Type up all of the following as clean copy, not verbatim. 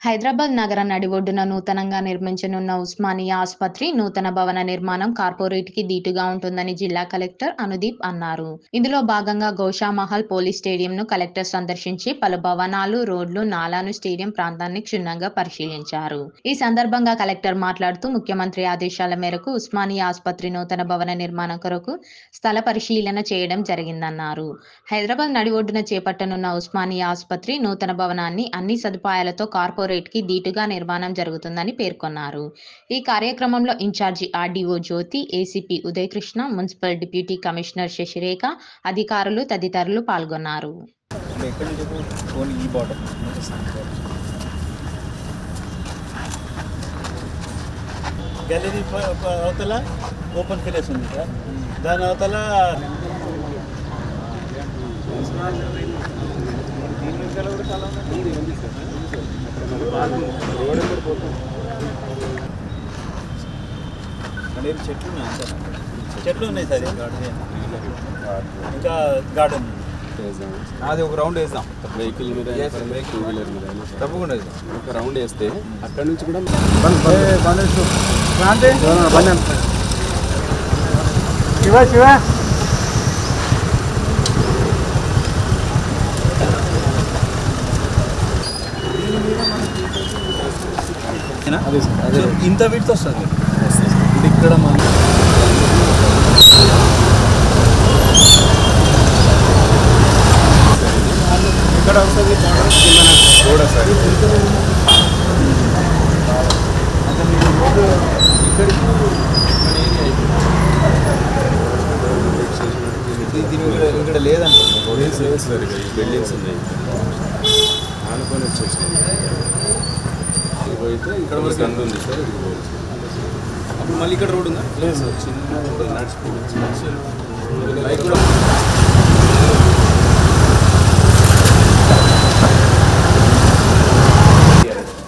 హైదరాబాద్ నగర నడిబొడ్డున నూతనంగా నిర్మించనున్న ఉస్మానియా ఆసుపత్రి నూతన భవన నిర్మాణం కార్పొరేట్‌కి దీటుగా ఉంటుందని జిల్లా కలెక్టర్ అనుదీప్ అన్నారు. ఇందులో భాగంగా గోషామహల్ పోలీస్ స్టేడియంను కలెక్టర్ సందర్శించి పలు భవనాలు, రోడ్లు, నాలాను, స్టేడియం ప్రాంతాన్ని క్షుణ్ణంగా పరిశీలించారు. ఈ సందర్భంగా కలెక్టర్ మాట్లాడుతూ ముఖ్యమంత్రి ఆదేశాల మేరకు ఉస్మానియా ఆసుపత్రి నూతన భవన నిర్మాణం కొరకు స్థల పరిశీలన చేయడం జరిగిందన్నారు. హైదరాబాద్ నడిబొడ్డున చేపట్టనున్న ఉస్మానియా ఆసుపత్రి నూతన భవనాన్ని అన్ని సదుపాయాలతో కార్పొరేట్‌కి దీటుగా నిర్మాణం జరుగుతుందని పేర్కొన్నారు. ఈ కార్యక్రమంలో incharge RDO Jyothi, ACP Udayakrishna, municipal deputy commissioner Sasirekha, అధికారులు తదితరులు పాల్గొన్నారు. గ్యాలరీ అవతల ఓపెన్ ప్లేస్ ఉంది సార్, దాని అవతల చెట్లు ఉన్నాయి సార్, చెట్లు ఉన్నాయి సార్, ఇంకా గార్డెన్. అది ఒక రౌండ్ వేద్దాం, వెహికల్ మీద టూ వీలర్ మీద తప్పకుండా ఒక రౌండ్ వేస్తే అక్కడ నుంచి కూడా శివ శివ ఇంత వీటితో వస్తుంది. ఇప్పుడు ఇక్కడ మన ఇక్కడ వస్తుంది కూడా సార్, ఇక్కడ లేదండి సార్, ఈ బిల్డింగ్స్ ఉన్నాయి ఆనుకొని వచ్చేసినాయి. పోయితే ఇక్కడ వరకు అంత ఉంది సార్. అప్పుడు మళ్ళీ ఇక్కడ రోడ్ ఉందా? లేదు సార్, చిన్న నడిచిపోవచ్చు.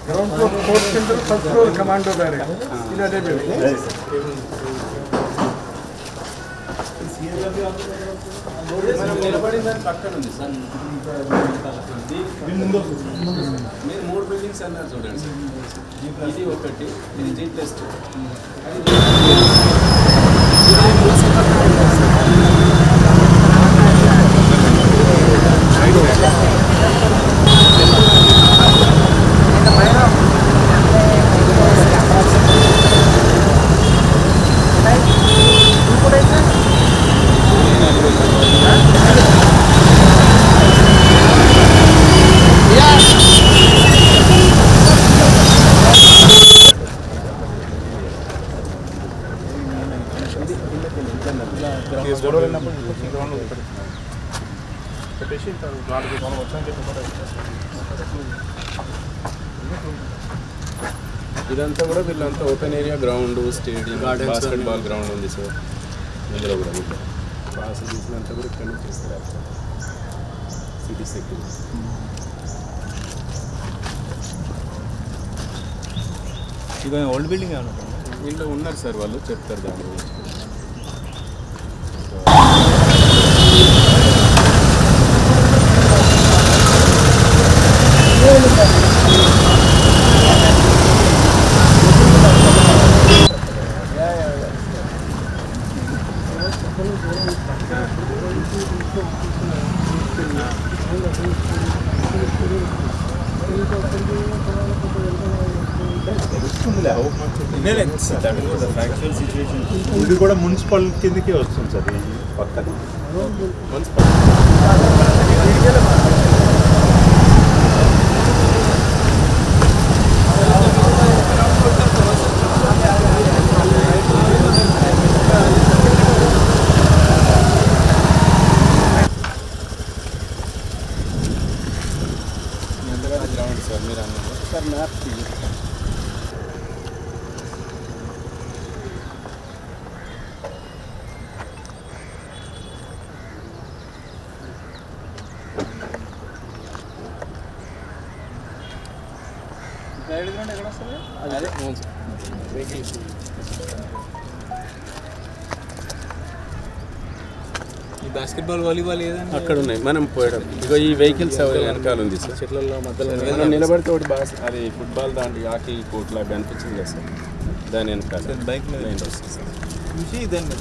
Ground floor fourth centre first floor commando barrack in other building మనం నిలబడిన దాని పక్కన ఉంది సార్. మీరు 3 బిల్డింగ్స్ అన్నారు చూడండి సార్, ఇది ఒకటి, ఇది G+2. ఇదంతా కూడా వీళ్ళంతా open area ground, stadium, basketball ground ఉంది సార్. ఇందులో కూడా మీకు ఫెసిలిటీస్ అంతా కూడా ఇక్కడ నుంచి ఇస్తారు సిటీ సెక్యూరిటీ. ఇది ఓల్డ్ బిల్డింగ్ ఏమన్నా వీళ్ళు ఉన్నారు సార్, వాళ్ళు చెప్తారు దాని గురించి. ఇది కూడా మున్సిపల్ కిందకే వస్తుంది సార్, ఈ పక్కన గ్రౌండ్ సార్. మీరు అన్నారు సార్ మ్యాప్ ఎక్కడ వస్తుంది? అదే వెహికల్స్ బాస్కెట్బాల్ వాలీబాల్ ఏదైనా అక్కడ ఉన్నాయి మనం పోయడం. ఇగో ఈ వెహికల్స్ వెనకాల ఉంది సార్. చెట్లలో మధ్యలో మనం నిలబడితే ఒకటి బాగా అది ఫుట్బాల్ దాంట్లో హాకీ కోర్ట్ లాగా అనిపించింది కదా సార్. దాని వెనకాల బైక్ మీద వస్తుంది సార్. చూసి దాన్ని